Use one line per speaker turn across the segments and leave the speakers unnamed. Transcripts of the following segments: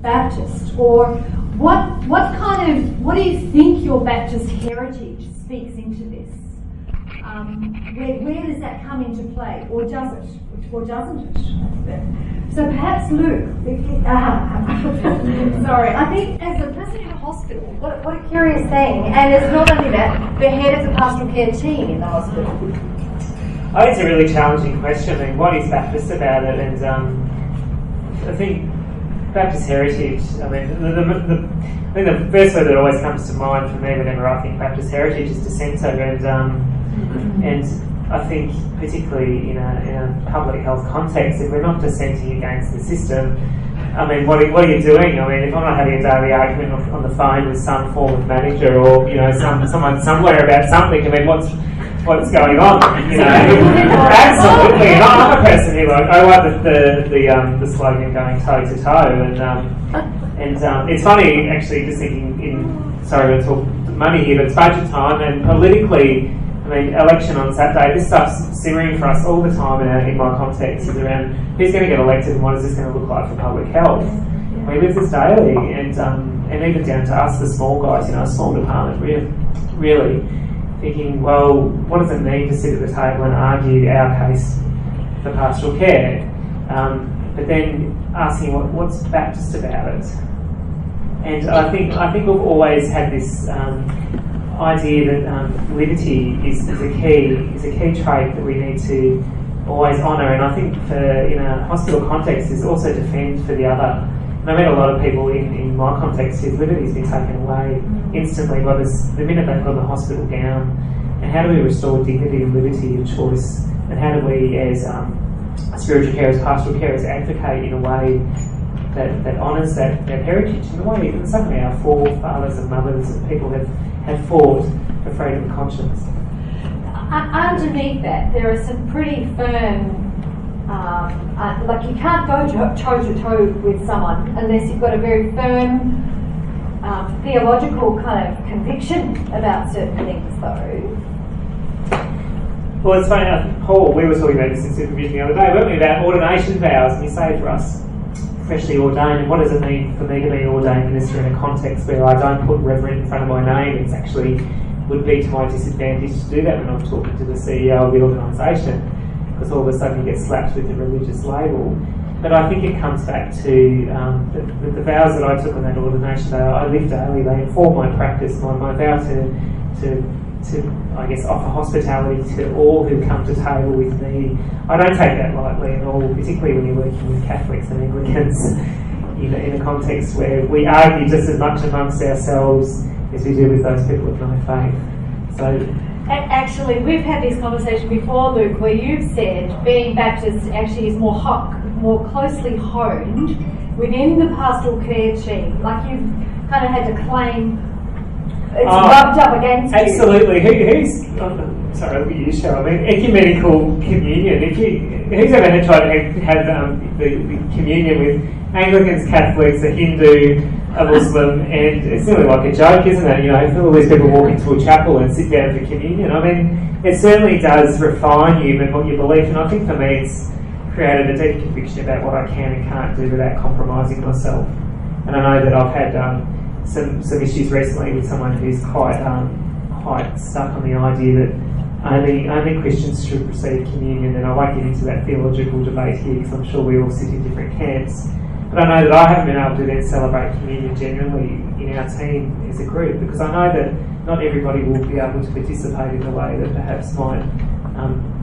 Baptist, or what do you think your Baptist heritage speaks into this? Where does that come into play, or does it, or doesn't it? So perhaps Luke, sorry, I think as a person in a hospital, what a curious thing, and it's not only that, the head of the pastoral care team in the hospital.
I think it's a really challenging question. I mean, what is Baptist about it? And I think Baptist heritage, I mean, I think the first word that always comes to mind for me whenever I think Baptist heritage is dissenter, and I think particularly in a public health context, if we're not dissenting against the system, I mean, what are you doing? I mean, if I'm not having a daily argument on the phone with some form of manager, or someone somewhere about something, I mean, what's going on? Absolutely. And I'm a person who I like the slogan going toe to toe, and it's funny actually just thinking sorry to talk money here, but it's budget time, and politically, I mean, election on Saturday, this stuff's simmering for us all the time in my context, is around who's going to get elected and what is this going to look like for public health. We live this daily, and even down to us, the small guys, a small department, really thinking, well, what does it mean to sit at the table and argue our case for pastoral care? But then asking what's Baptist about it? And I think we've always had this idea that liberty is a key trait that we need to always honour, and I think in a hospital context is also defend for the other. And I met a lot of people in my context whose liberty's been taken away instantly by the minute they put on the hospital gown. And how do we restore dignity and liberty of choice? And how do we, as spiritual carers, pastoral carers, advocate in a way that honours that heritage, in a way that some of our forefathers and mothers and people have fought for freedom of conscience?
Underneath that, there are some pretty firm, like you can't go toe to toe with someone unless you've got a very firm theological kind of conviction about certain things, though.
Well, it's funny, Paul, we were talking about this in supervision the other day, weren't we, about ordination vows, and you say for us, freshly ordained, and what does it mean for me to be an ordained minister in a context where I don't put reverend in front of my name? It's actually would be to my disadvantage to do that when I'm talking to the CEO of the organisation, because all of a sudden you get slapped with a religious label. But I think it comes back to the vows that I took on that ordination day. I live daily, they inform my practice, my vow to I guess offer hospitality to all who come to table with me. I don't take that lightly at all, particularly when you're working with Catholics and Anglicans in a context where we argue just as much amongst ourselves as we do with those people of no faith. So,
actually, we've had this conversation before, Luke, where you've said being Baptist actually is more closely honed within the pastoral care team. Like you've kind of had to claim it's rubbed up against you.
Absolutely. Sorry, look at you, Cheryl. I mean, ecumenical communion. Who's ever tried to have the communion with Anglicans, Catholics, a Hindu, a Muslim, and it's nearly like a joke, isn't it? All these people walk into a chapel and sit down for communion. I mean, it certainly does refine you and what you believe, and I think for me it's created a deep conviction about what I can and can't do without compromising myself. And I know that I've had some issues recently with someone who's quite stuck on the idea that only Christians should receive communion, and I won't get into that theological debate here because I'm sure we all sit in different camps. But I know that I haven't been able to then celebrate communion generally in our team as a group, because I know that not everybody will be able to participate in the way that perhaps might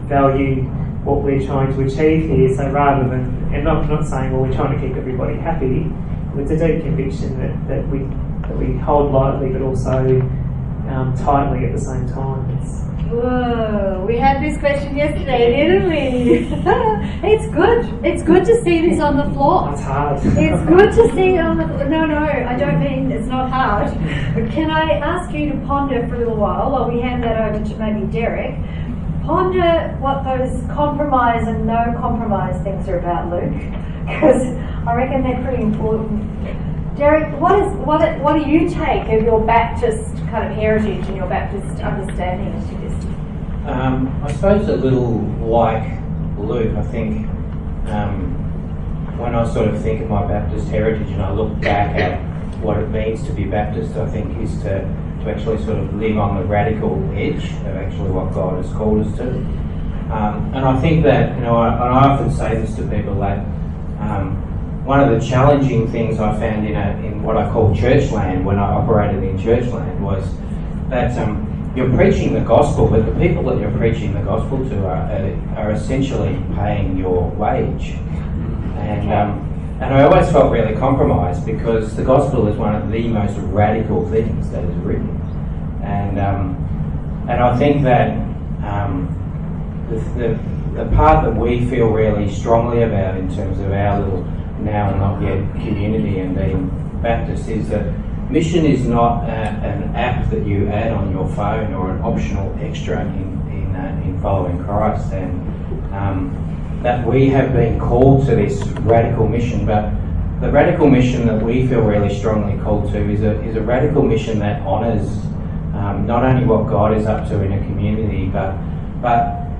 value what we're trying to achieve here. So rather than, and not saying, well, we're trying to keep everybody happy, it's a deep conviction that we hold lightly but also tightly at the same time.
Whoa, we had this question yesterday, didn't we? It's good. It's good to see this on the floor.
It's hard.
It's good to see it on the floor. No, I don't mean it's not hard. But can I ask you to ponder for a little while we hand that over to maybe Derek? Ponder what those compromise and no compromise things are about, Luke, because I reckon they're pretty important. Derek, what do you take of your Baptist kind of heritage and your Baptist understanding to this?
I suppose a little like Luke, I think when I sort of think of my Baptist heritage and I look back at what it means to be Baptist, I think is to actually sort of live on the radical edge of actually what God has called us to. And I think that, I often say this to people, that one of the challenging things I found in what I call churchland, when I operated in churchland, was that you're preaching the gospel, but the people that you're preaching the gospel to are essentially paying your wage. And I always felt really compromised, because the gospel is one of the most radical things that is written. And I think that the part that we feel really strongly about in terms of our little now and not yet community and being Baptist is that mission is not an app that you add on your phone or an optional extra in following Christ, and that we have been called to this radical mission. But the radical mission that we feel really strongly called to is a radical mission that honours not only what God is up to in a community, but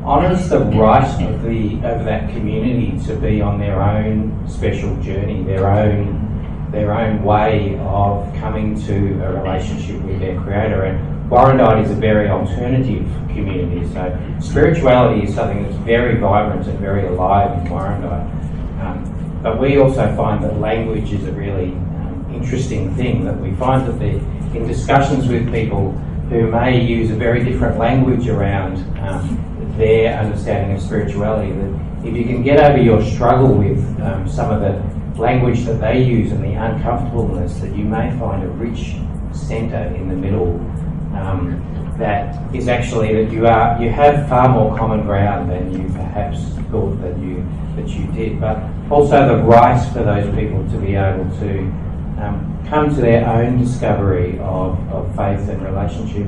honours the right of that community to be on their own special journey, their own way of coming to a relationship with their Creator. And Warrandyte is a very alternative community, so spirituality is something that's very vibrant and very alive in Warrandyte. But we also find that language is a really interesting thing, that we find that in discussions with people who may use a very different language around their understanding of spirituality, that if you can get over your struggle with some of the language that they use and the uncomfortableness, that you may find a rich centre in the middle that is actually that you have far more common ground than you perhaps thought that you did. But also the right for those people to be able to come to their own discovery of faith and relationship.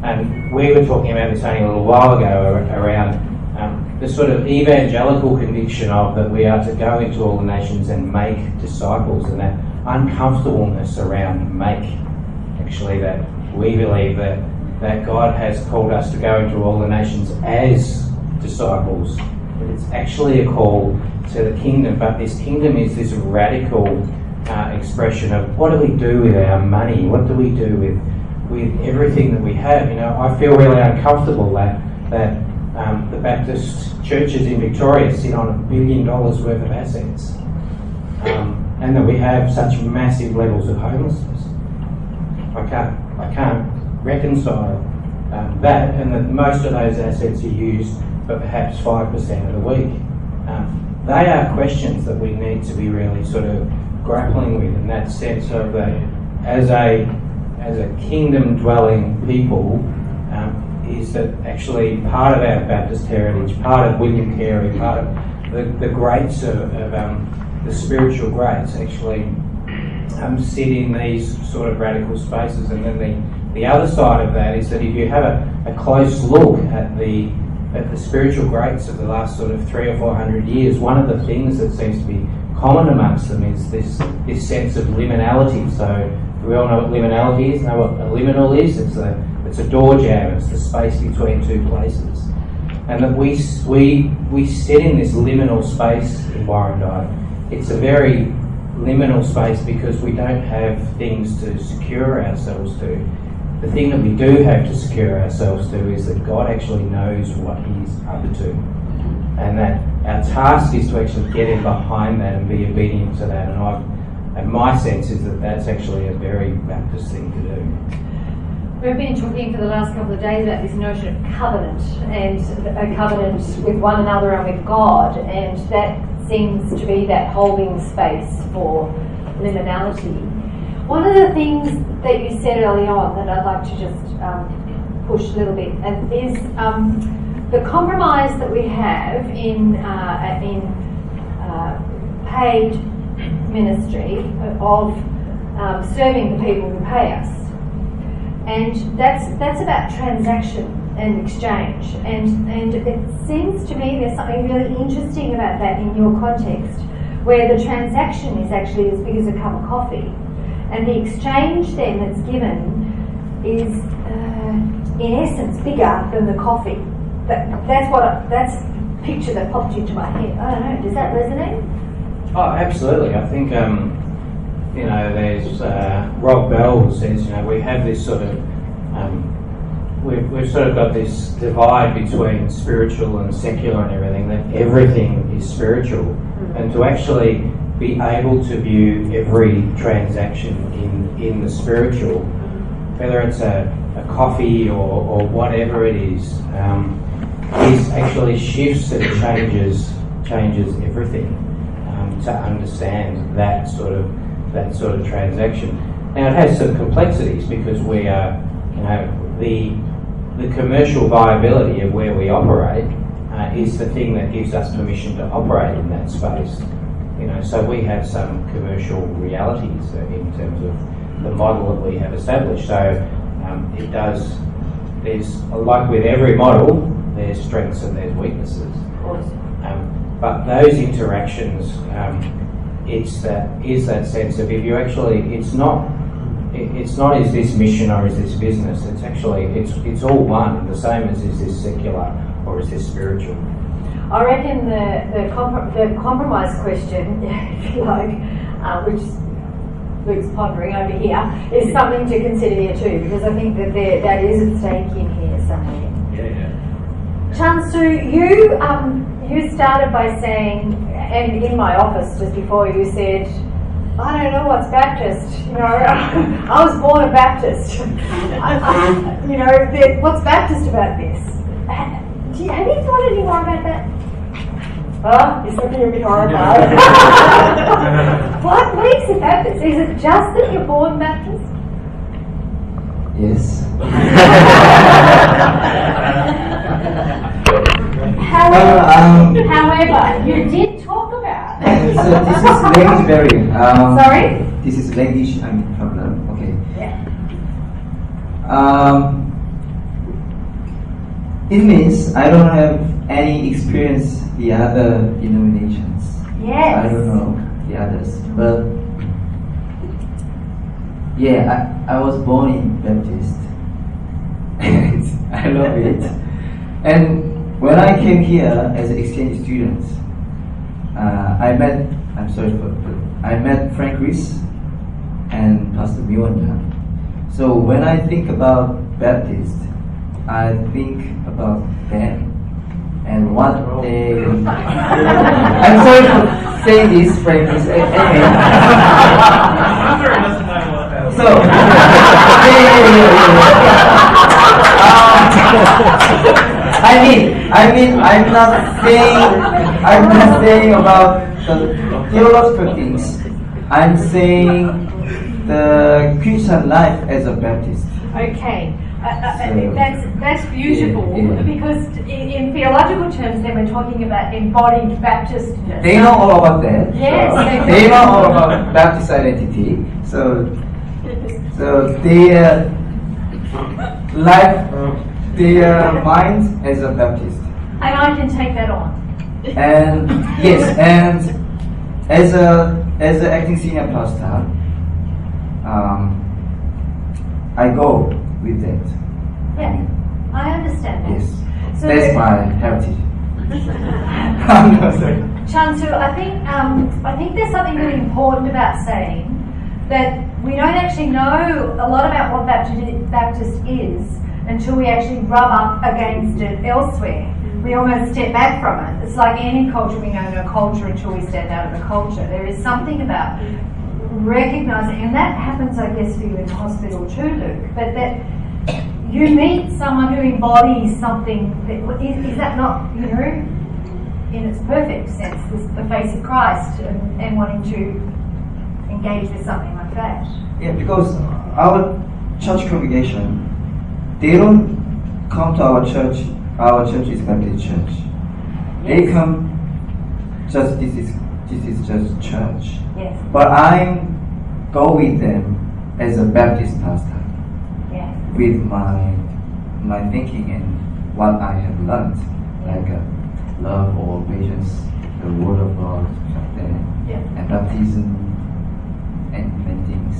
And we were talking about this only a little while ago around the sort of evangelical conviction of that we are to go into all the nations and make disciples, and that uncomfortableness around make, actually, that we believe that God has called us to go into all the nations as disciples, but it's actually a call to the kingdom. But this kingdom is this radical expression of what do we do with our money, what do we do with everything that we have. I feel really uncomfortable that the Baptist churches in Victoria sit on $1 billion worth of assets, and that we have such massive levels of homelessness. I can't reconcile that, and that most of those assets are used for perhaps 5% of the week. They are questions that we need to be really sort of grappling with, in that sense of that as a kingdom-dwelling people, is that actually part of our Baptist heritage, part of William Carey, part of the greats of the spiritual greats actually sit in these sort of radical spaces. And then the other side of that is that if you have a close look at the spiritual greats of the last sort of 300 or 400 years, one of the things that seems to be common amongst them is this sense of liminality. So we all know what liminality is, know what a liminal is. It's a door jam, it's the space between two places. And that we sit in this liminal space in Warrandyte. It's a very liminal space because we don't have things to secure ourselves to. The thing that we do have to secure ourselves to is that God actually knows what He's up to. And that our task is to actually get in behind that and be obedient to that. And my sense is that that's actually a very Baptist thing to do.
We've been talking for the last couple of days about this notion of covenant, and a covenant with one another and with God, and that seems to be that holding space for liminality. One of the things that you said early on that I'd like to just push a little bit is the compromise that we have in paid ministry of serving the people who pay us. And that's about transaction and exchange. And it seems to me there's something really interesting about that in your context, where the transaction is actually as big as a cup of coffee. And the exchange then that's given is, in essence, bigger than the coffee. That's the picture that popped into my head. I don't know, does that resonate?
Oh, absolutely. I think, you know, there's Rob Bell says, you know, we have this sort of, we've sort of got this divide between spiritual and secular and everything, that everything is spiritual. And to actually be able to view every transaction in the spiritual, whether it's a coffee or whatever it is actually shifts and changes everything to understand that sort of transaction. Now it has some complexities because we are, you know, the commercial viability of where we operate is the thing that gives us permission to operate in that space. You know, so we have some commercial realities in terms of the model that we have established. So it does. There's, like with every model, there's strengths and there's weaknesses.
Of course.
But those interactions, is that sense of if you actually, it's not is this mission or is this business. It's actually it's all one, the same as is this secular or is this spiritual.
I reckon the compromise question, if you like, which Luke's pondering over here, is something to consider here too, because I think that that is at stake in here somewhere.
Yeah.
Chansu, you started by saying, and in my office just before you said, I don't know what's Baptist. You know, I was born a Baptist. You know, what's Baptist about this? Have you thought any more about that? Oh, he's looking at me horrified. What makes it Baptist? Is it just that you're born Baptist?
Yes.
However, you did talk about
So this is language barrier.
Sorry?
This is language problem. Okay.
Yeah.
It means I don't have any experience the other denominations.
Yes.
I don't know the others, but yeah, I was born in Baptist, and I love it. And when I came here as an exchange student, I met Frank Rees and Pastor Miwanda. So when I think about Baptist, I think about them and what they. I'm sorry for saying this, Frank Rees. So, I mean, I'm not saying about the theological things. I'm saying the Christian life as a Baptist.
Okay. That's beautiful, because in theological terms then we're talking about embodied Baptistness.
They know all about that.
Yes.
They know all about Baptist identity. So their life, their mind as a Baptist.
And I can take that on.
And yes, and as an acting senior pastor, I go with that.
Yeah, I understand that.
Yes,
So
that's my heritage. No, sorry.
Chansu, I think there's something really important about saying that we don't actually know a lot about what Baptist is until we actually rub up against it elsewhere. We almost step back from it. It's like any culture, we know no culture until we stand out of the culture. There is something about recognising, and that happens, I guess, for you in the hospital too, Luke, but that you meet someone who embodies something, is that not, you know, in its perfect sense, the face of Christ and wanting to engage with something like that?
Yeah, because our church congregation, they don't come to our church. Our church is Baptist church. They come just this is just church.
Yes.
But I go with them as a Baptist pastor.
Yeah.
With my thinking and what I have learned, like love or patience, the word of God, something, and baptism, and many things.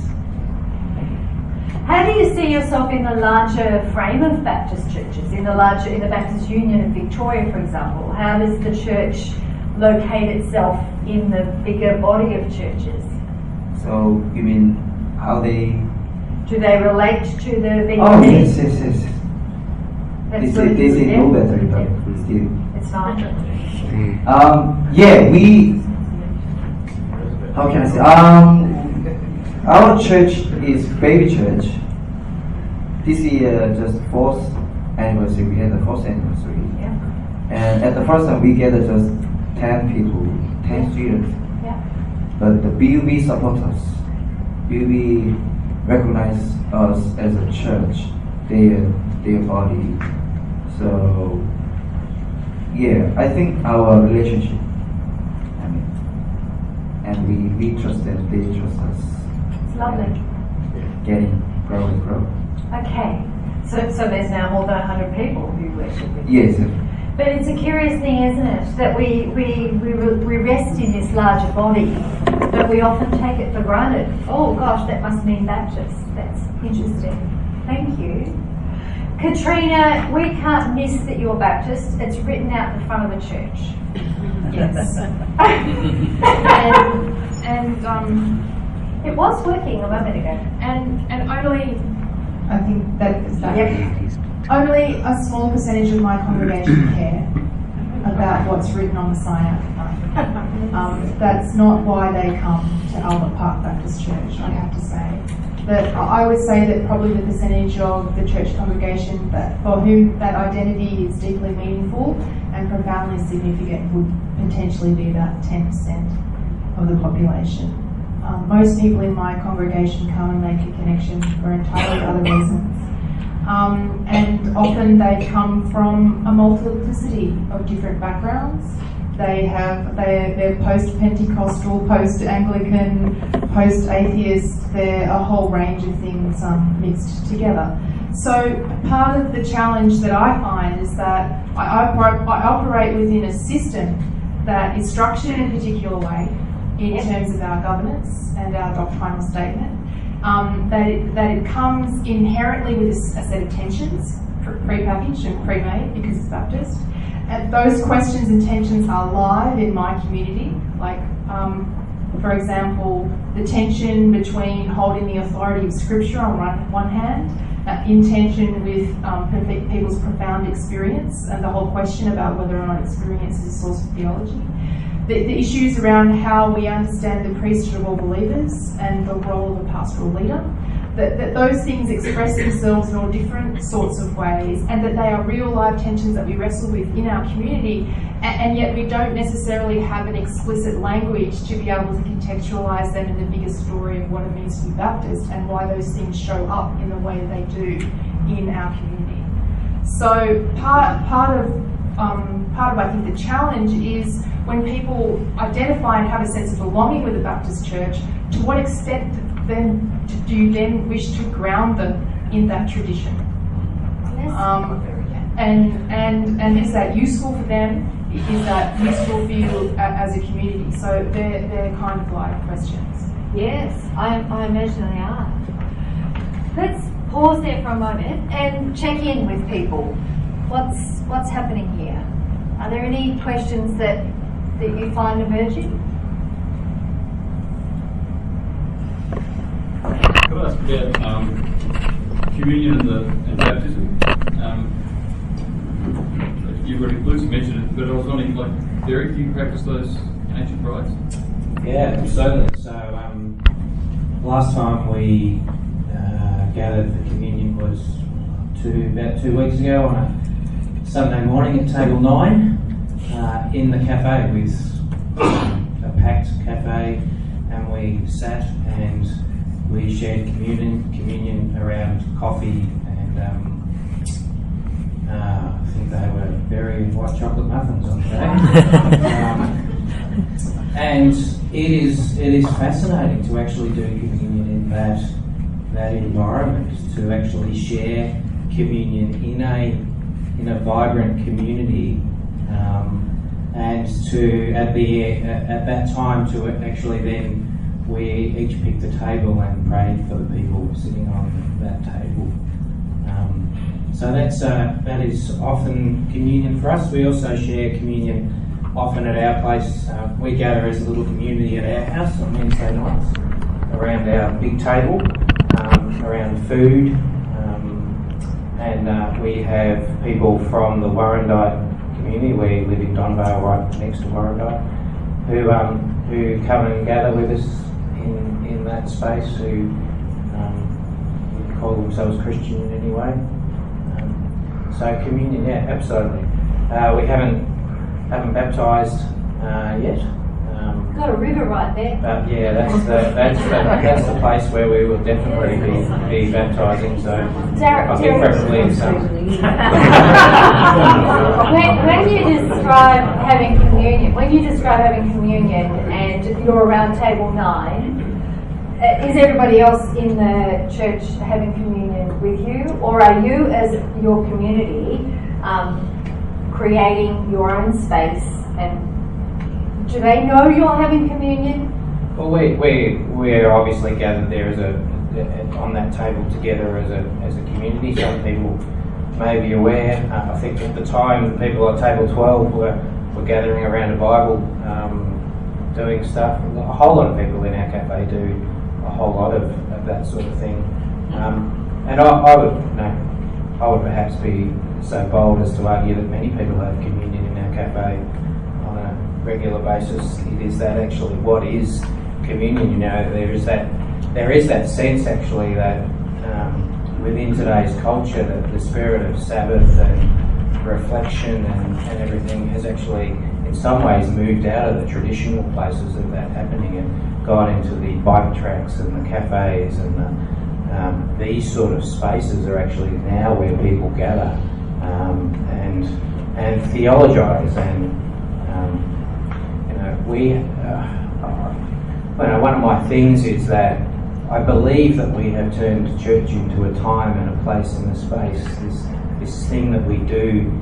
How do you see yourself in the larger frame of Baptist churches, in the Baptist Union of Victoria, for example? How does the church locate itself in the bigger body of churches?
So you mean how they?
Do they relate to the big
Oh
body?
yes.
That's
They say no
yeah.
better, but still.
It's fine.
Yeah, we. How can I say? Our church is baby church. This year, just fourth anniversary. We had the fourth anniversary,
Yeah.
and at the first time we gathered just 10 people, 10 students.
Yeah.
But the BUB support us. BUB recognize us as a church, their body. So yeah, I think our relationship, and we trust them, they trust us.
It's lovely.
Grow.
Okay. So there's now more than 100 people who worship with you.
Yes.
But it's a curious thing, isn't it, that we rest in this larger body, but we often take it for granted. Oh gosh, that must mean Baptist. That's interesting. Thank you. Katrina, we can't miss that you're Baptist. It's written out the front of the church.
Yes. and
It was working a moment ago.
and only, I think that is that.
Yep.
Only a small percentage of my congregation care about what's written on the sign out the front. That's not why they come to Albert Park Baptist Church, I have to say. But I would say that probably the percentage of the church congregation that for whom that identity is deeply meaningful and profoundly significant would potentially be about 10% of the population. Most people in my congregation come and make a connection for entirely other reasons. And often they come from a multiplicity of different backgrounds. They're post-Pentecostal, post-Anglican, post-atheist. They're a whole range of things mixed together. So part of the challenge that I find is that I operate within a system that is structured in a particular way in terms of our governance and our doctrinal statement. That it comes inherently with a set of tensions, pre-packaged and pre-made because it's Baptist. And those questions and tensions are live in my community. Like, for example, the tension between holding the authority of Scripture on one hand, in tension with people's profound experience and the whole question about whether or not experience is a source of theology. The issues around how we understand the priesthood of all believers and the role of a pastoral leader, that those things express themselves in all different sorts of ways, and that they are real live tensions that we wrestle with in our community, and yet we don't necessarily have an explicit language to be able to contextualise them in the bigger story of what it means to be Baptist and why those things show up in the way they do in our community. So part of I think the challenge is when people identify and have a sense of belonging with the Baptist Church, to what extent then do you then wish to ground them in that tradition? And is that useful for them? Is that useful for you as a community? So they're kind of like questions.
Yes, I imagine they are. Let's pause there for a moment and check in with people. What's happening here? Are there any questions that you find emerging?
Could I ask about communion and baptism? You've already loosely mentioned it, but I was wondering, like, Derek, do you practice those ancient rites?
Yeah, certainly. So last time we gathered for communion was about 2 weeks ago on a Sunday morning at table 9 in the cafe with a packed cafe, and we sat and we shared communion around coffee, and I think they were very white chocolate muffins on that. And it is fascinating to actually do communion in that environment, to actually share communion in a vibrant community, and to at that time to actually then we each picked a table and prayed for the people sitting on that table. So that is often communion for us. We also share communion often at our place, we gather as a little community at our house on Wednesday nights around our big table, around food, and we have people from the Warrandyte community. We live in Donvale, right next to Warrandyte, who come and gather with us in that space, who call themselves Christian in any way. So communion, yeah, absolutely. We haven't baptised yet.
Got a river right there.
But yeah, that's the place where we will definitely be baptising. So I think preferably in summer.
when you describe having communion, and you're around table 9, is everybody else in the church having communion with you, or are you, as your community, creating your own space? And do they know you're having communion?
Well, we're obviously gathered there on that table together as a community. Some people may be aware. I think at the time, the people at table 12 were gathering around a Bible, doing stuff. A whole lot of people in our cafe do a whole lot of that sort of thing. And I would perhaps be so bold as to argue that many people have communion in our cafe on a regular basis. It is that actually what is communion. You know, there is that sense actually that within today's culture that the spirit of Sabbath and reflection and everything has actually in some ways moved out of the traditional places of that happening and gone into the bike tracks and the cafes, and these sort of spaces are actually now where people gather and theologize, and one of my things is that I believe that we have turned church into a time and a place and a space, this thing that we do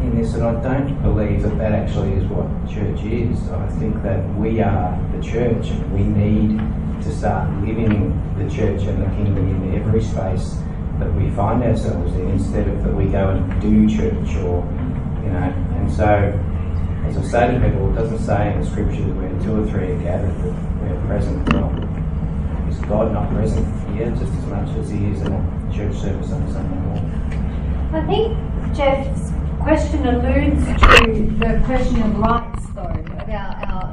in this, and I don't believe that actually is what church is. I think that we are the church, and we need to start living the church and the kingdom in every space that we find ourselves in, instead of that we go and do church, or and so as I say to people, it doesn't say in the scriptures where 2 or 3 are gathered that we're present. Well, is God not present here just as much as he is in a church service on Sunday morning?
I think Jeff's question alludes to the question of rights, though, about our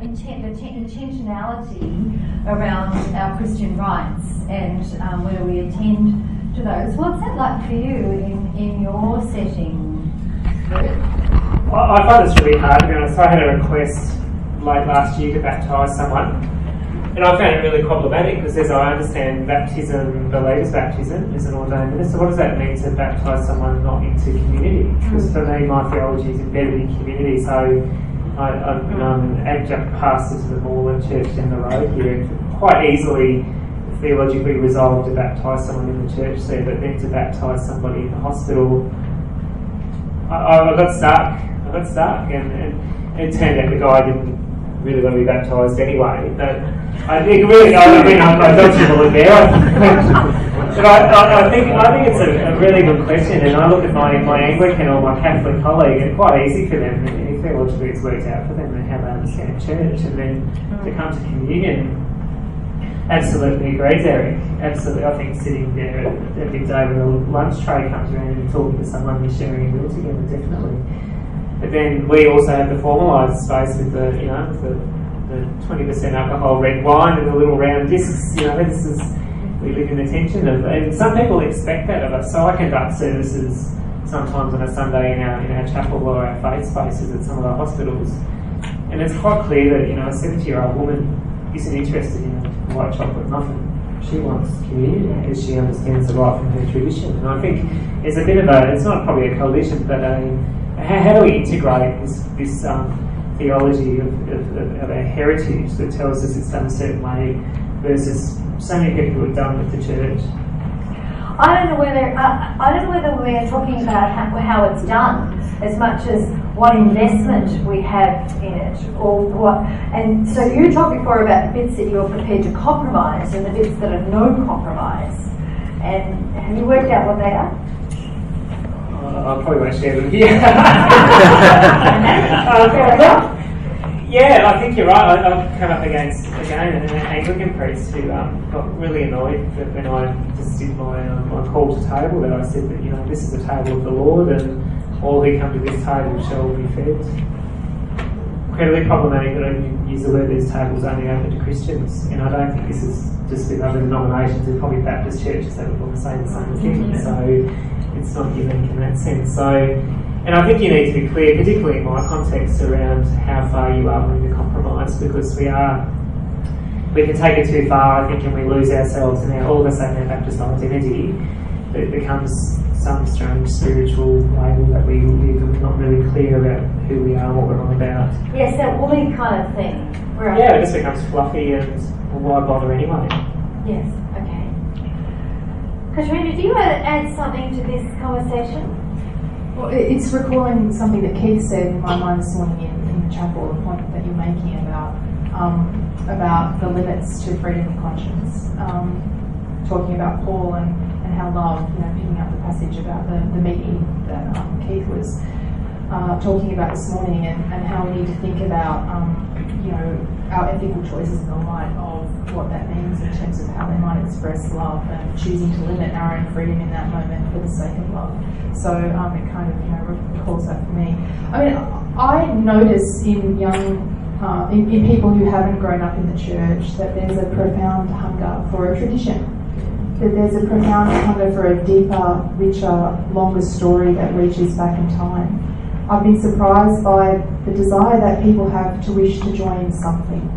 intentionality around our Christian rights and whether we attend to those. What's that like for you in your setting?
I find this really hard, to be honest. I had a request late last year to baptise someone, and I found it really problematic because, as I understand, believer's baptism is an ordained minister. What does that mean to baptise someone not into community? Because for me, my theology is embedded in community. So I'm an adjunct pastor to the Moreland Church down the road here, and quite easily theologically resolved to baptise someone in the church there, but then to baptise somebody in the hospital, I got stuck, and it turned out the guy didn't really want to be baptised anyway. But I think really, I dodged a bullet there. But I think it's a really good question, and I look at my Anglican or my Catholic colleague, and it's quite easy for them, and theologically it's worked out for them and how they understand church, and then to come to communion. Absolutely agrees, Eric. Absolutely. I think sitting there at midday when the lunch tray comes around and talking to someone who's sharing a meal together, definitely. But then we also have the formalised space with the 20% alcohol red wine and the little round discs. We live in the tension of, and some people expect that of us. So I conduct services sometimes on a Sunday in our chapel or our faith spaces at some of our hospitals, and it's quite clear that a 70-year-old woman isn't interested in a white chocolate muffin. She wants communion because she understands the right from her tradition. And I think it's a bit of it's not probably a collision, but how do we integrate this theology of our heritage that tells us it's done a certain way versus so many people who have done with the church?
I don't know whether we're talking about how it's done as much as what investment we have in it, or what. And so you talked before about the bits that you're prepared to compromise and the bits that are no compromise. And have you worked out what they are?
I probably won't share them here. Yeah, I think you're right. I've come up against, again, an Anglican priest who got really annoyed when I just did my call to table, that I said that, this is the table of the Lord and all who come to this table shall be fed. Incredibly problematic that I use the word these tables only open to Christians, and I don't think this is just with other denominations. There's probably Baptist churches that will say the same thing, so it's not unique in that sense. So, and I think you need to be clear, particularly in my context, around how far you are willing to compromise, because we can take it too far, I think, and we lose ourselves, and all of a sudden our Baptist identity, it becomes some strange spiritual label that we live, and we're not really clear about who we are and what we're on about.
Yes, that woolly kind of thing.
Yeah, it just becomes fluffy, and why bother anyway?
Yes, okay. Katrina, do you want to add something to this conversation?
Well, it's recalling something that Keith said in my mind this morning in the chapel, the point that you're making about the limits to freedom of conscience. Talking about Paul and how love, picking up the passage about the meeting that Keith was talking about this morning, and how we need to think about our ethical choices in the light of what that means in terms of how they might express love, and choosing to limit our own freedom in that moment for the sake of love. So it kind of recalls that for me. I mean, I notice in in people who haven't grown up in the church that there's a profound hunger for a tradition. That there's a profound hunger for a deeper, richer, longer story that reaches back in time. I've been surprised by the desire that people have to wish to join something.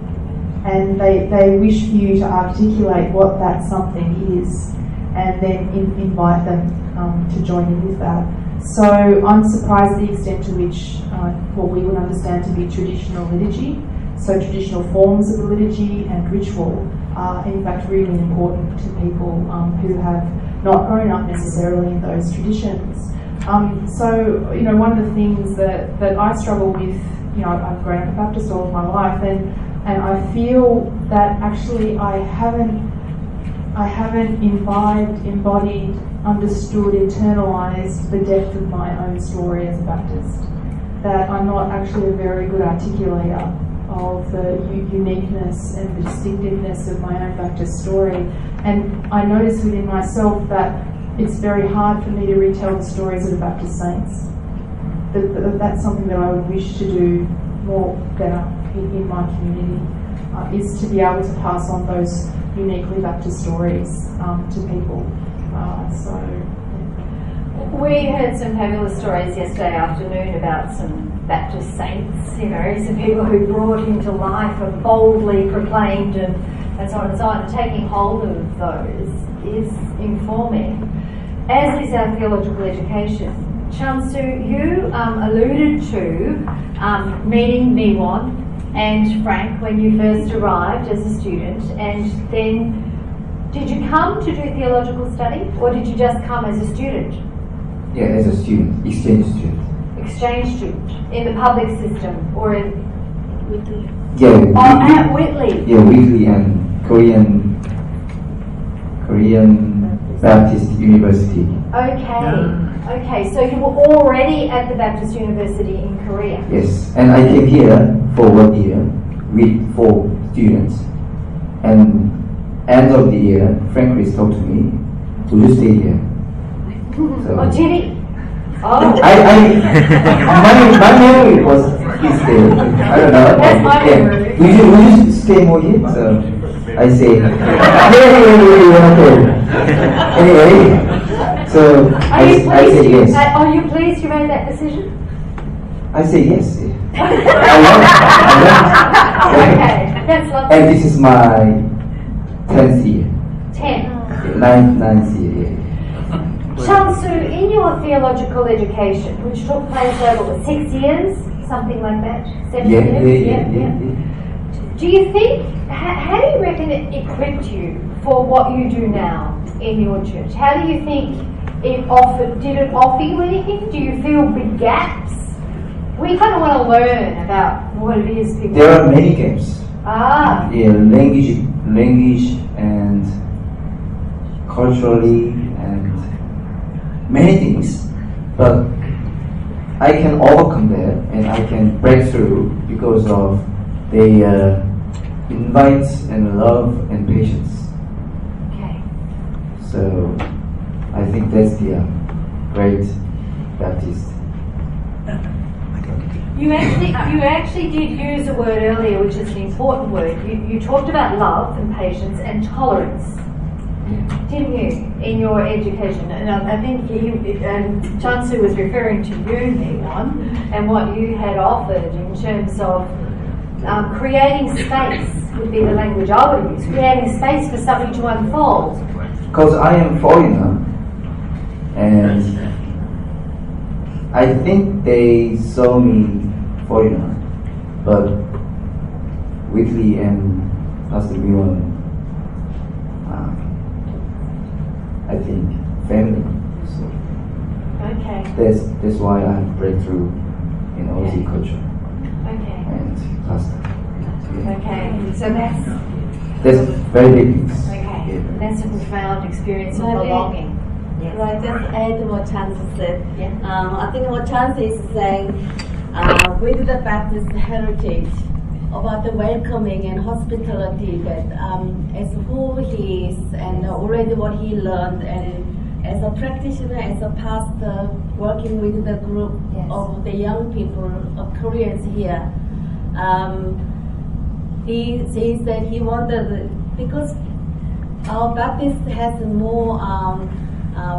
And they wish for you to articulate what that something is, and then invite them to join in with that. So I'm surprised at the extent to which what we would understand to be traditional liturgy, so traditional forms of the liturgy and ritual, are in fact really important to people who have not grown up necessarily in those traditions. So one of the things that I struggle with, I've grown up a Baptist all of my life, and I feel that actually I haven't imbibed, embodied, understood, internalized the depth of my own story as a Baptist. That I'm not actually a very good articulator of the uniqueness and the distinctiveness of my own Baptist story. And I notice within myself that it's very hard for me to retell the stories of the Baptist saints. That's something that I would wish to do more better in my community, is to be able to pass on those uniquely Baptist stories to people.
We heard some fabulous stories yesterday afternoon about some Baptist saints, some people who brought him to life and boldly proclaimed and so on and so on. Taking hold of those is informing, as is our theological education. Chansu, you alluded to meeting Miwon and Frank when you first arrived as a student, and then did you come to do theological study, or did you just come as a student?
Yeah, as a student, exchange student.
Exchange student in the public system, or in Whitley?
Yeah, Whitley.
At Whitley.
Yeah, Whitley and Korean Baptist University.
Okay, so you were already at the Baptist University in Korea?
Yes, and I came here for 1 year with 4 students. And end of the year, Frank Chris talked to me, will you stay here? So,
oh, did he? Oh.
My memory was he's there. I don't know.
That's my memory.
Will you stay more here? So I say, anyway. So I say yes.
Are you pleased you made that decision?
I say yes.
Okay, that's lovely.
And this is my 10th year.
10.
Ninth year. Yeah.
Chansu, in your theological education, which took place over 6 years, something like that, 7 years? Yeah. Do you think, how do you reckon it equipped you for what you do now in your church? How do you think did it offer you anything? Do you feel big gaps? We kind of want to learn about what it is people
There are many gaps.
Ah.
Yeah, language and culturally and many things. But I can overcome that and I can break through because of the invite and love and patience.
Okay.
So I think that's the great Baptist.
You actually did use a word earlier, which is an important word. You talked about love and patience and tolerance, didn't you, in your education? And I think Chansoo was referring to you, Niwan, and what you had offered in terms of creating space would be the language I would use. Creating space for something to unfold.
Because I am foreigner, and I think they saw me foreigner, but Whitley and Pastor Bowen, I think family. So
Okay.
that's why I breakthrough in Aussie culture
Okay.
and pastor. Yeah.
Okay. So that's
Very big things.
okay.
Yeah.
That's a profound experience of
Maybe-
belonging. Yes.
Right, just add what Chance said.
Yeah.
I think what Chance is saying with the Baptist heritage about the welcoming and hospitality that as who he is and already what he learned, and as a practitioner, as a pastor, working with the group
Yes.
of the young people of Koreans here, he says that he wanted, because our Baptist has more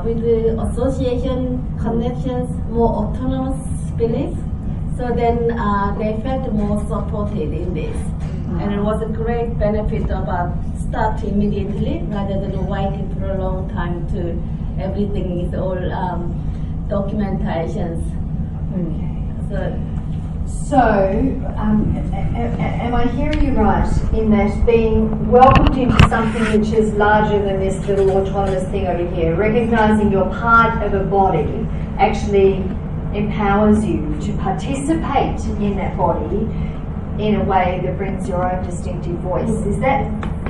with the association connections, more autonomous beliefs. So then they felt more supported in this. And it was a great benefit about start immediately rather than waiting for a long time to everything is all documentations.
So, am I hearing you right in that being welcomed into something which is larger than this little autonomous thing over here, recognizing you're part of a body, actually empowers you to participate in that body in a way that brings your own distinctive voice? Is that?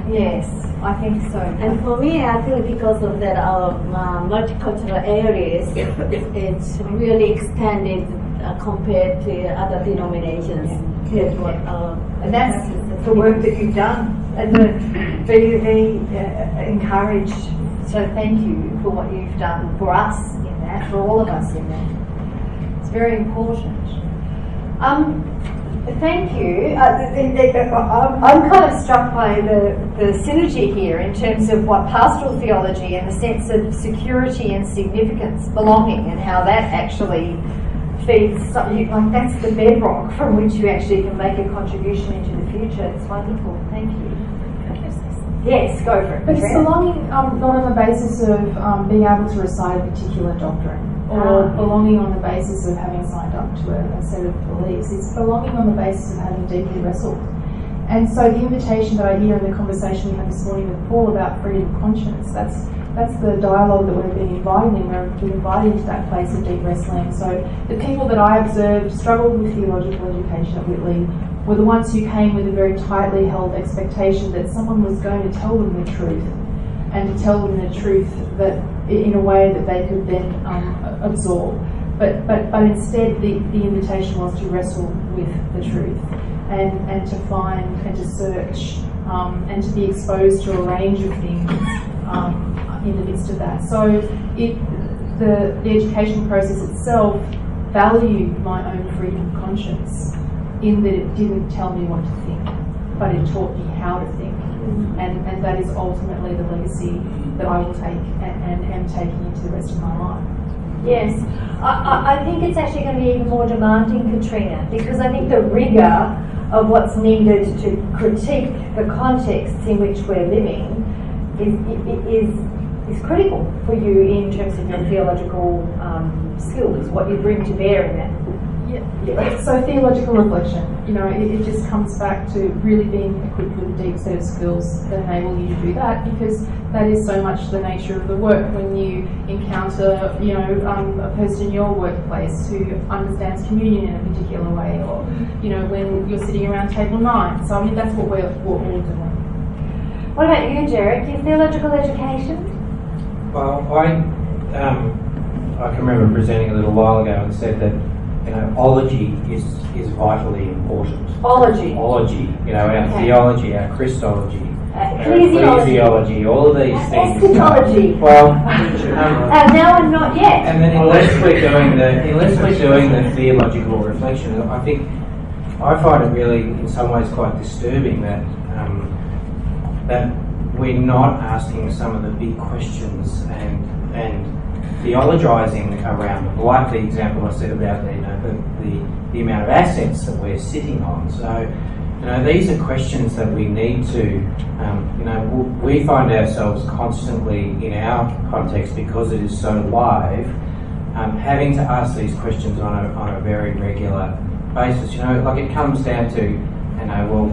Yes, I think so.
And for me, I think because of that, our multicultural areas, it's really extended compared to other denominations.
And that's the work that you've done and be encouraged. So thank you for what you've done for us in that, for all of us in that. It's very important. Thank you. I'm kind of struck by the synergy here in terms of what pastoral theology and the sense of security and significance, belonging, and how that actually feeds, like that's the bedrock from which you actually can make a contribution into the future. It's wonderful. Thank you. Yes, go for it.
But it's belonging not on the basis of being able to recite a particular doctrine, or belonging on the basis of having signed up to a set of beliefs. It's belonging on the basis of having deeply wrestled. And so the invitation that I hear in the conversation we had this morning with Paul about freedom of conscience, that's the dialogue that we're being invited in. We're being invited into that place of deep wrestling. So the people that I observed struggled with theological education at Whitley were the ones who came with a very tightly held expectation that someone was going to tell them the truth, and to tell them the truth that in a way that they could then absorb. But instead the invitation was to wrestle with the truth and to find and to search and to be exposed to a range of things in the midst of that. So the education process itself valued my own freedom of conscience in that it didn't tell me what to think, but it taught me how to think. And that is ultimately the legacy that I will take and am taking into the rest of my life.
Yes, I think it's actually going to be even more demanding, Katrina, because I think the rigour of what's needed to critique the contexts in which we're living is critical for you in terms of your theological skills, what you bring to bear in that.
Yeah. So theological reflection, it just comes back to really being equipped with a deep set of skills that enable you to do that, because that is so much the nature of the work. When you encounter, a person in your workplace who understands communion in a particular way, or when you're sitting around table 9. So that's what we're all doing.
What about you, Derek? Your theological education?
Well, I I can remember presenting a little while ago and said that, ology is vitally important.
Ology.
Ology, our
Okay.
theology, our Christology, our
Ecclesiology.
ecclesiology, all of these things.
Eschatology.
Well,
Now and not yet.
and then unless we're doing the theological reflection, I think I find it really, in some ways, quite disturbing that that we're not asking some of the big questions and theologizing around them. Like the example I said about the amount of assets that we're sitting on. So, these are questions that we need to, we find ourselves constantly in our context, because it is so live, having to ask these questions on a very regular basis. Like it comes down to, well,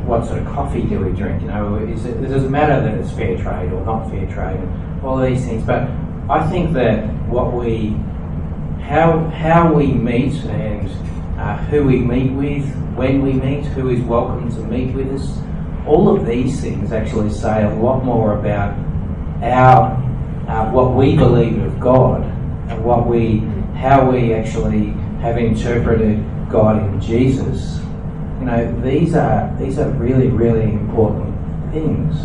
what sort of coffee do we drink? It doesn't matter that it's fair trade or not fair trade, and all of these things. But I think that how we meet and who we meet with, when we meet, who is welcome to meet with us, all of these things actually say a lot more about what we believe of God and how we actually have interpreted God in Jesus. These are really, really important things.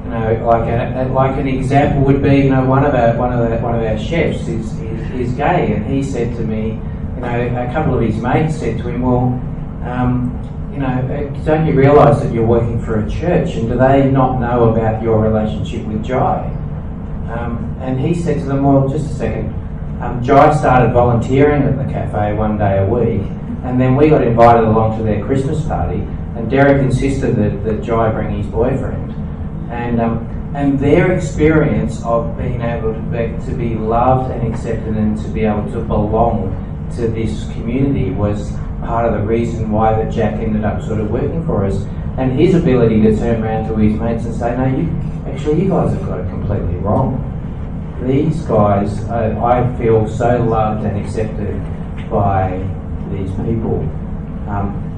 Like an example would be, one of our chefs is gay, and he said to me, a couple of his mates said to him, well, don't you realise that you're working for a church, and do they not know about your relationship with Jai? And he said to them, well, just a second, Jai started volunteering at the cafe one day a week, and then we got invited along to their Christmas party, and Derek insisted that Jai bring his boyfriend. And their experience of being able to be loved and accepted and to be able to belong to this community was part of the reason why that Jack ended up sort of working for us. And his ability to turn around to his mates and say, no, you guys have got it completely wrong. These guys, I feel so loved and accepted by these people.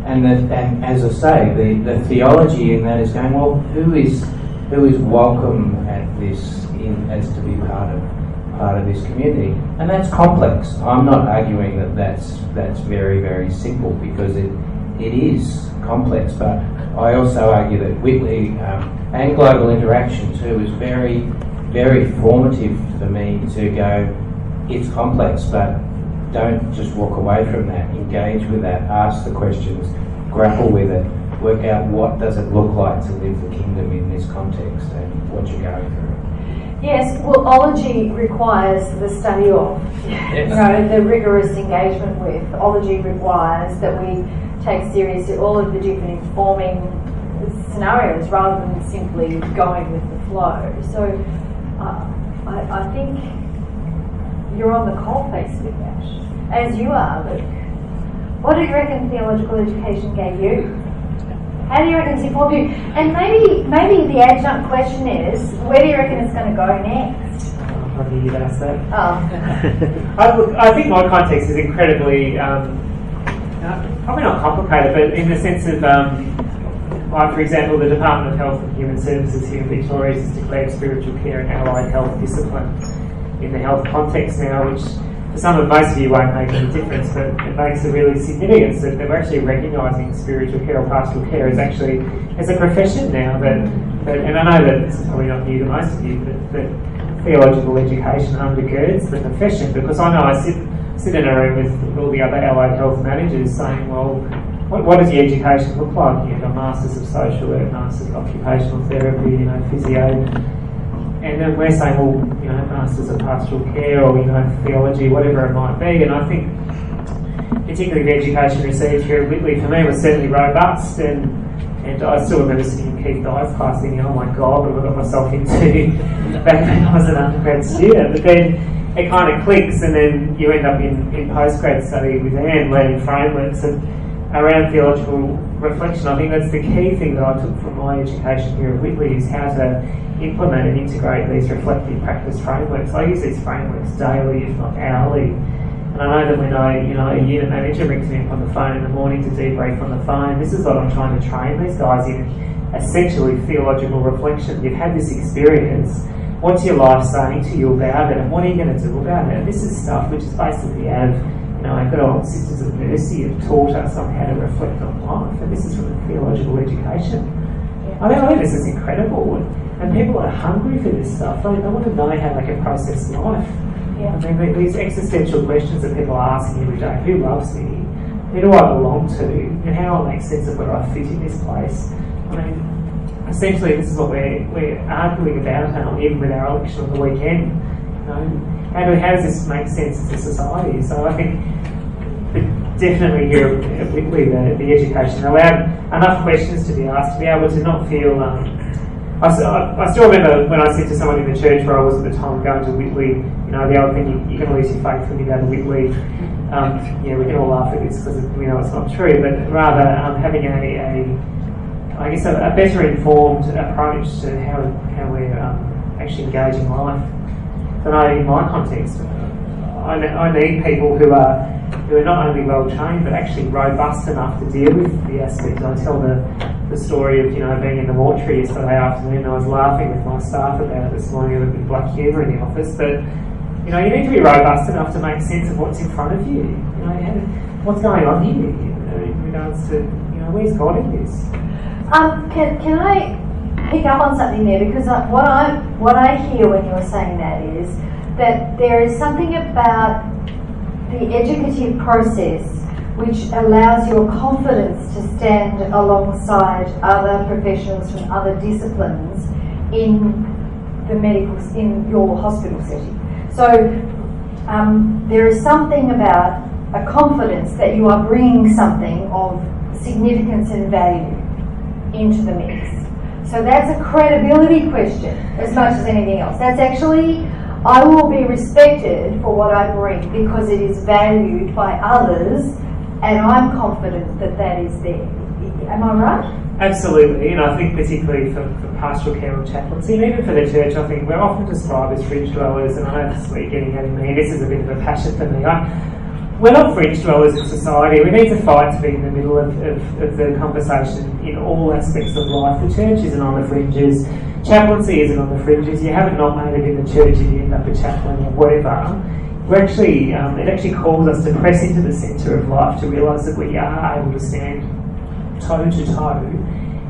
And as I say, the theology in that is going, well, who is welcome at this as to be part of this community? And that's complex. I'm not arguing that's very, very simple, because it is complex, but I also argue that Whitley and global interaction too is very, very formative for me to go, it's complex, but don't just walk away from that. Engage with that, ask the questions, grapple with it, work out what does it look like to live the kingdom in this context and what you're going through.
Yes, well, ology requires the study of, the rigorous engagement with. Ology requires that we take seriously all of the different informing scenarios rather than simply going with the flow. So I think you're on the coalface with that, as you are, Luke. What do you reckon theological education gave you? How do you reckon it's informed you? And maybe the adjunct question is, where do you reckon it's going to go next?
I knew you'd ask that.
Oh.
I think my context is incredibly, probably not complicated, but in the sense of, like for example, the Department of Health and Human Services here in Victoria has declared spiritual care and allied health discipline in the health context now, which for most of you won't make any difference, but it makes a really significance that we're actually recognising spiritual care or pastoral care as actually as a profession now. And I know that this is probably not new to most of you, but theological education undergirds the profession, because I know I sit in a room with all the other allied health managers saying, well, what does your education look like? You have a Masters of Social Work, Masters of Occupational Therapy, physio. And then we're saying, well, Masters of Pastoral Care or, theology, whatever it might be. And I think, particularly the education received here at Whitley, for me was certainly robust. And I still remember sitting in Keith Dye's class thinking, oh my God, what have I got myself into back when I was an undergrad student. But then it kind of clicks, and then you end up in postgrad study with Anne, learning frameworks around theological reflection. I think that's the key thing that I took from my education here at Whitley, is how to implement and integrate these reflective practice frameworks. I use these frameworks daily, if not hourly. And I know that when a unit manager rings me up on the phone in the morning to debrief on the phone, this is what I'm trying to train these guys in, essentially theological reflection. You've had this experience, what's your life saying to you about it, and what are you going to do about it? And this is stuff which is basically out of, our good old Sisters of Mercy have taught us on how to reflect on life, and this is from a theological education. I think this is incredible, and people are hungry for this stuff. They want to know how they can process life.
Yeah.
I mean, these existential questions that people are asking every day: who loves me? Who do I belong to? And how do I make sense of where I fit in this place? I mean, essentially, this is what we're arguing about, even with our election on the weekend. How does this make sense to society? So I think definitely here at Whitley, the education allowed enough questions to be asked to be able to not feel. I still remember when I said to someone in the church where I was at the time going to Whitley, the old thing, you're going to lose your faith when you go to Whitley. We can all laugh at this because we know it's not true, but rather having I guess a better informed approach to how we're actually engaging life. So in my context, I need people who are not only well trained but actually robust enough to deal with the aspects. I tell the story of being in the mortuary yesterday afternoon. I was laughing with my staff about it this morning with a bit of black humour in the office, but you need to be robust enough to make sense of what's in front of you. What's going on here in regards to where's God in this?
Can I pick up on something there, because what I hear when you're saying that is that there is something about the educative process which allows your confidence to stand alongside other professionals from other disciplines in your hospital setting. So there is something about a confidence that you are bringing something of significance and value into the mix. So that's a credibility question as much as anything else. That's actually, I will be respected for what I bring because it is valued by others, and I'm confident that is there. Am I right?
Absolutely, and I think particularly for pastoral care or chaplaincy, and even for the church, I think we're often described as fringe dwellers, and I know this is what you're getting at in me. This is a bit of a passion for me. We're not fringe dwellers in society. We need to fight to be in the middle of the conversation in all aspects of life. The church isn't on the fringes. Chaplaincy isn't on the fringes. You haven't not made it in the church and you end up a chaplain or whatever. We're actually, it actually calls us to press into the centre of life, to realise that we are able to stand toe to toe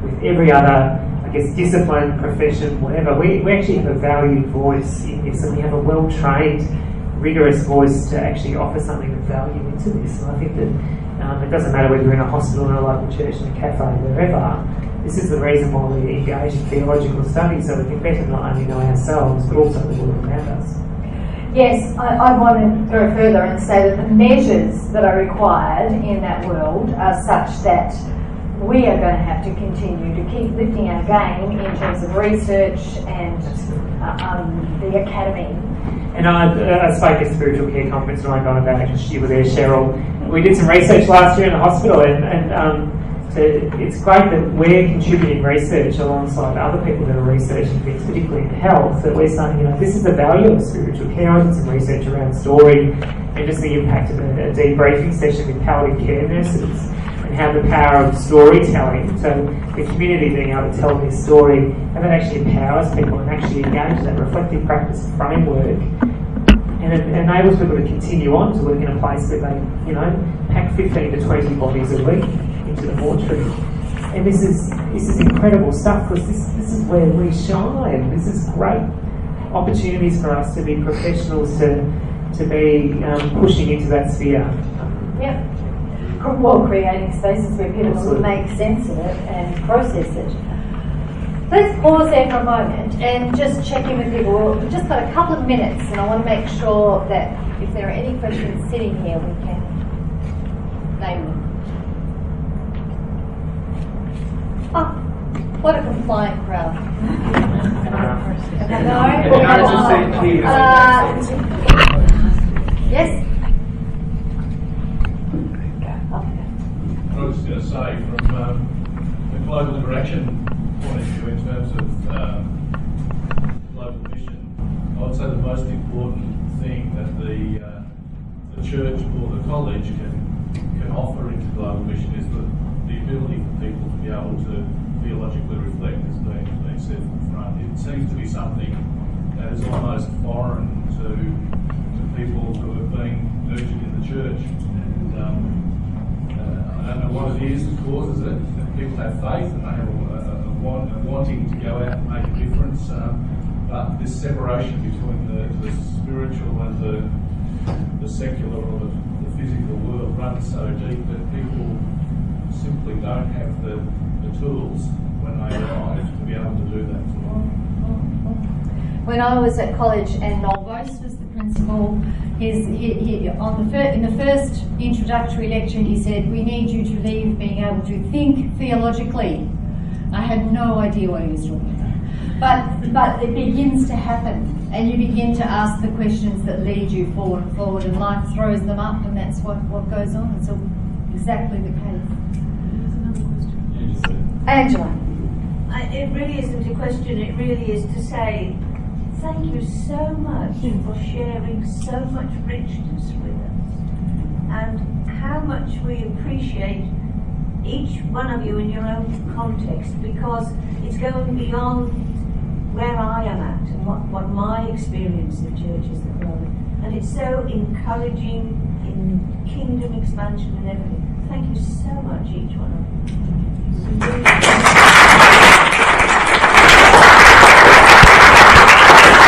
with every other, discipline, profession, whatever. We actually have a valued voice in this, and we have a well-trained, rigorous voice to actually offer something of value into this. And I think that it doesn't matter whether you're in a hospital, in a local church, in a cafe, wherever. This is the reason why we engage in theological studies, so we can better not only know ourselves but also the world around us.
Yes, I want to go further and say that the measures that are required in that world are such that we are going to have to continue to keep lifting our game in terms of research and the academy.
And I spoke at Spiritual Care Conference and I got about it because you were there, Cheryl. We did some research last year in the hospital, and it's great that we're contributing research alongside other people that are researching things, particularly in health, that we're saying, this is the value of spiritual care. I did some research around story and just the impact of a debriefing session with palliative care nurses, and how the power of storytelling, so the community being able to tell their story, and that actually empowers people and actually engages that reflective practice framework, and it enables people to continue on to work in a place where they, pack 15 to 20 bodies a week into the mortuary. And this is incredible stuff, because this is where we shine. This is great opportunities for us to be professionals, to be pushing into that sphere.
Yep. While creating spaces where people will make sense of it and process it. Let's pause there for a moment and just check in with people. We've just got a couple of minutes, and I want to make sure that if there are any questions sitting here, we can name them. Oh, what a compliant crowd. Yes?
I was just going to say, from the global interaction point of view, in terms of global mission, I would say the most important thing that the church or the college can offer into global mission is the ability for people to be able to theologically reflect, as being said from the front. It seems to be something that is almost foreign to people who are being nurtured in the church. And I don't know what it is that causes it. People have faith and they have a wanting to go out and make a difference, but this separation between the spiritual and the secular or the physical world runs so deep that people simply don't have the tools when they arrive to be able to do that.
When I was at college and Noel Bose was the principal, in the first introductory lecture he said, "We need you to leave being able to think theologically." I had no idea what he was talking about. But it begins to happen, and you begin to ask the questions that lead you forward and forward, and life throws them up, and that's what goes on. It's exactly the case. Angela.
It really isn't a question, it really is to say thank you so much for sharing so much richness with us, and how much we appreciate each one of you in your own context, because it's going beyond where I am at and what my experience of church is at the moment. And it's so encouraging in kingdom expansion and everything. Thank you so much, each one of you.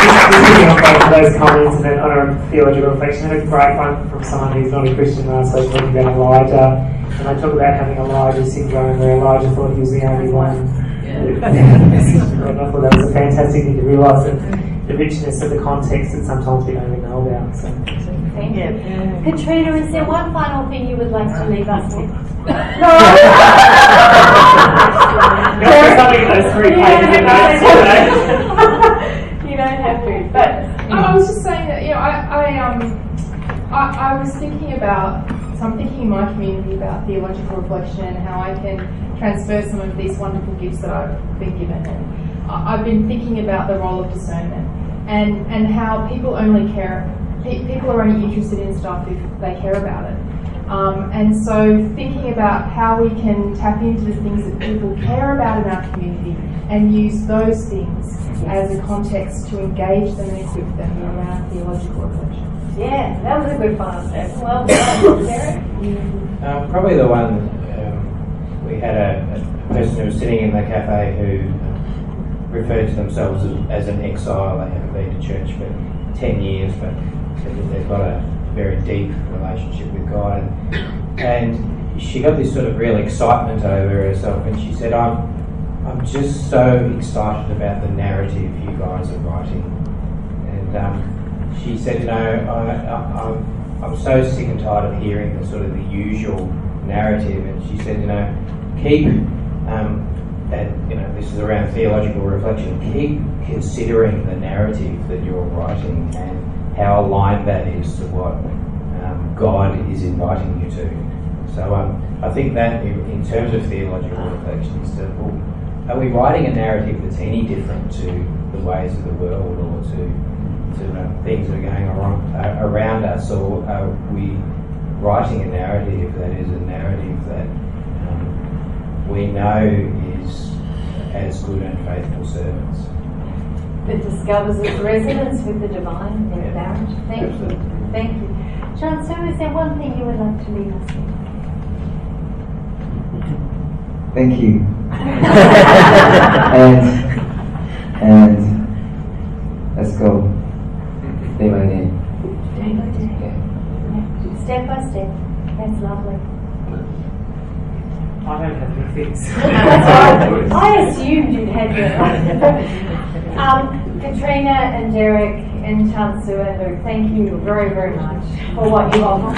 Just picking up both of those comments and then on a theological reflection, I had a great one from someone who's not a Christian last week talking about Elijah. And I talk about having Elijah syndrome, where Elijah thought he was the only one. And I thought that was a fantastic thing to realise, that the richness of the context that sometimes we don't even know about. So.
Thank you. Katrina, is there one final thing you would like to leave us with? No!
There's something in those 3 pages of notes today.
You don't have to, but
I was just saying that, I was thinking about, so I'm thinking in my community about theological reflection and how I can transfer some of these wonderful gifts that I've been given. And I've been thinking about the role of discernment and how people are only interested in stuff if they care about it. And so thinking about how we can tap into the things that people care about in our community and use those things as a context to engage them and equip them around theological reflection.
yeah, that was a good final step. Well done, Derek.
Probably the one, we had a person who was sitting in the cafe who referred to themselves as an exile. They haven't been to church for 10 years, but said that they've got a very deep relationship with God. And she got this sort of real excitement over herself, and she said, I'm just so excited about the narrative you guys are writing. And she said, I'm so sick and tired of hearing the sort of the usual narrative. And she said, keep, this is around theological reflection, keep considering the narrative that you're writing and how aligned that is to what God is inviting you to. So I think that in terms of theological reflection is to, are we writing a narrative that's any different to the ways of the world or to things that are going around us, or are we writing a narrative that is a narrative that we know is as good and faithful servants?
That discovers its resonance with the divine and marriage. Thank you. Thank you. Chancellor, is there one thing you would like to leave us with?
Thank you. and let's go day by day.
Day by day.
Yeah.
Step by step. That's lovely.
I don't have any fix.
That's right. I assumed you'd had your Katrina and Derek and Chancellor and Luke, thank you very, very much for what you offer.